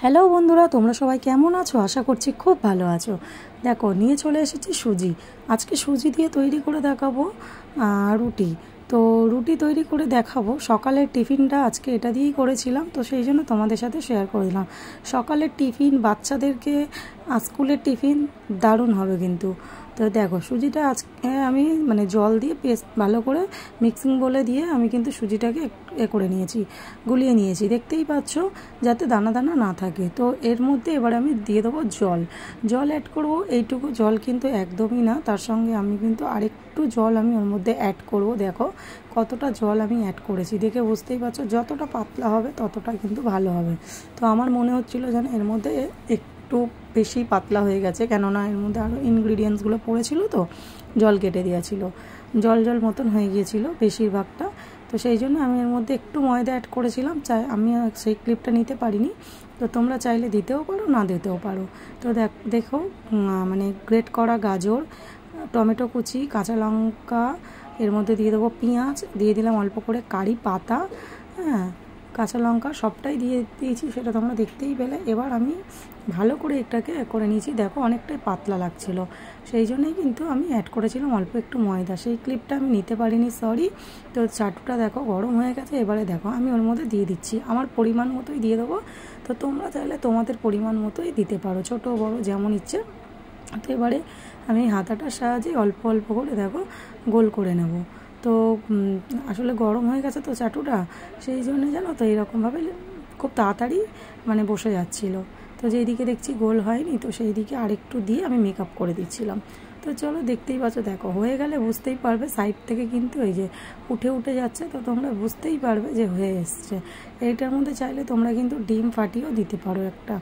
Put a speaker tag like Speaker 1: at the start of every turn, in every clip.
Speaker 1: Hello বন্ধুরা, তোমরা সবাই কেমন আছো? আশা করছি খুব ভালো আছো। দেখো, নিয়ে চলে এসেছি সুজি। আজকে সুজি দিয়ে তৈরি করে দেখাবো রুটি। তো রুটি তৈরি করে দেখাবো। সকালের টিফিনটা আজকে এটা দিয়েই করেছিলাম, তো সেই জন্য তোমাদের সাথে শেয়ার করে দিলাম। সকালের টিফিন বাচ্চাদেরকে স্কুলের টিফিন দারুণ হবে কিন্তু। তো দেখো, সুজিটা আজকে আমি জল দিয়ে পেস্ট ভালো করে মিক্সিং বলে দিয়ে আমি কিন্তু সুজিটাকে করে নিয়েছি, গুলিয়ে নিয়েছি, দেখতেই পাচ্ছ, যাতে দানা দানা না থাকে। তো এর মধ্যে এবার আমি দিয়ে দেবো জল অ্যাড করব। এইটুকু জল কিন্তু একদমই না, তার সঙ্গে আমি কিন্তু আরেকটু জল আমি ওর মধ্যে অ্যাড করব। দেখো কতটা জল আমি অ্যাড করেছি, দেখে বুঝতেই পারছো যতটা পাতলা হবে ততটা কিন্তু ভালো হবে। তো আমার মনে হচ্ছিলো যেন এর মধ্যে একটু বেশি পাতলা হয়ে গেছে, কেননা এর মধ্যে আরও ইনগ্রিডিয়েন্টসগুলো পড়েছিল, তো জল কেটে দেওয়া ছিল, জল মতন হয়ে গিয়েছিল বেশিরভাগটা। তো সেই জন্য আমি এর মধ্যে একটু ময়দা অ্যাড করেছিলাম। আমি সেই ক্লিপটা নিতে পারিনি, তো তোমরা চাইলে দিতেও পারো, না দিতেও পারো। তো দেখো গ্রেট করা গাজর, টমেটো কুচি, কাঁচা লঙ্কা, এর মধ্যে দিয়ে দেবো পেঁয়াজ, দিয়ে দিলাম অল্প করে কারি পাতা, হ্যাঁ, কাঁচা লঙ্কা সবটাই দিয়েছি, সেটা তোমরা দেখতেই পেলে। এবার আমি ভালো করে এটাকে করে নিয়েছি। দেখো অনেকটাই পাতলা লাগছিল, সেই জন্যই কিন্তু আমি অ্যাড করেছিলাম অল্প একটু ময়দা। সেই ক্লিপটা আমি নিতে পারিনি, সরি। তো চাটুটা দেখো গরম হয়ে গেছে। এবারে দেখো আমি ওর মধ্যে দিয়ে দিচ্ছি, আমার পরিমাণ মতোই দিয়ে দেবো। তো তোমরা চাইলে তোমাদের পরিমাণ মতোই দিতে পারো, ছোটো বড়ো যেমন ইচ্ছে। তো এবারে আমি হাতাটার সাহায্যে অল্প অল্প করে দেখো গোল করে নেব। তো আসলে গরম হয়ে গেছে তো চাটুটা, সেই জন্য জানো তো এরকমভাবে খুব তাড়াতাড়ি বসে যাচ্ছিলো। তো যেই দিকে দেখছি গোল হয়নি, তো সেই দিকে আরেকটু দিয়ে আমি মেকআপ করে দিচ্ছিলাম। তো চলো, দেখতেই পাচ্ছ, দেখো হয়ে গেলে বুঝতেই পারবে, সাইড থেকে কিন্তু এই যে উঠে যাচ্ছে, তো তোমরা বুঝতেই পারবে যে হয়ে এসছে। এইটার মধ্যে চাইলে তোমরা কিন্তু ডিম ফাটিয়েও দিতে পারো একটা,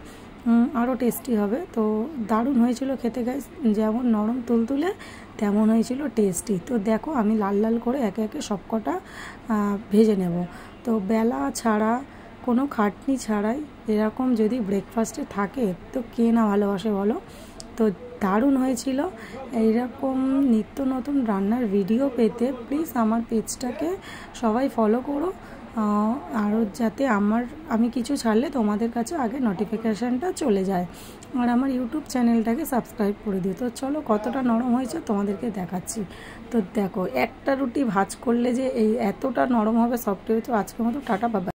Speaker 1: আরও টেস্টি হবে। তো দারুণ হয়েছিল খেতে, গাইস, যেমন নরম তুলতুলে তেমন হয়েছিল টেস্টি। তো দেখো আমি লাল লাল করে একে একে সবকটা ভেজে নেব। তো বেলা ছাড়া, কোনো খাটনি ছাড়াই এরকম যদি ব্রেকফাস্টে থাকে, তো কে না ভালোবাসে বলো। তো দারুণ হয়েছিল। এইরকম নিত্য নতুন রান্নার ভিডিও পেতে প্লিজ আমার পেজটাকে সবাই ফলো করো, আরও যাতে আমি কিছু ছাড়লে তোমাদের কাছে আগে নোটিফিকেশানটা চলে যায়, আর আমার ইউটিউব চ্যানেলটাকে সাবস্ক্রাইব করে দিও। তো চলো, কতটা নরম হয়েছে তোমাদেরকে দেখাচ্ছি। তো দেখো, একটা রুটি ভাজ করলে যে এই এতটা নরম হবে, সফট হয়েছে। আজকের মতো টাটা, বাবা।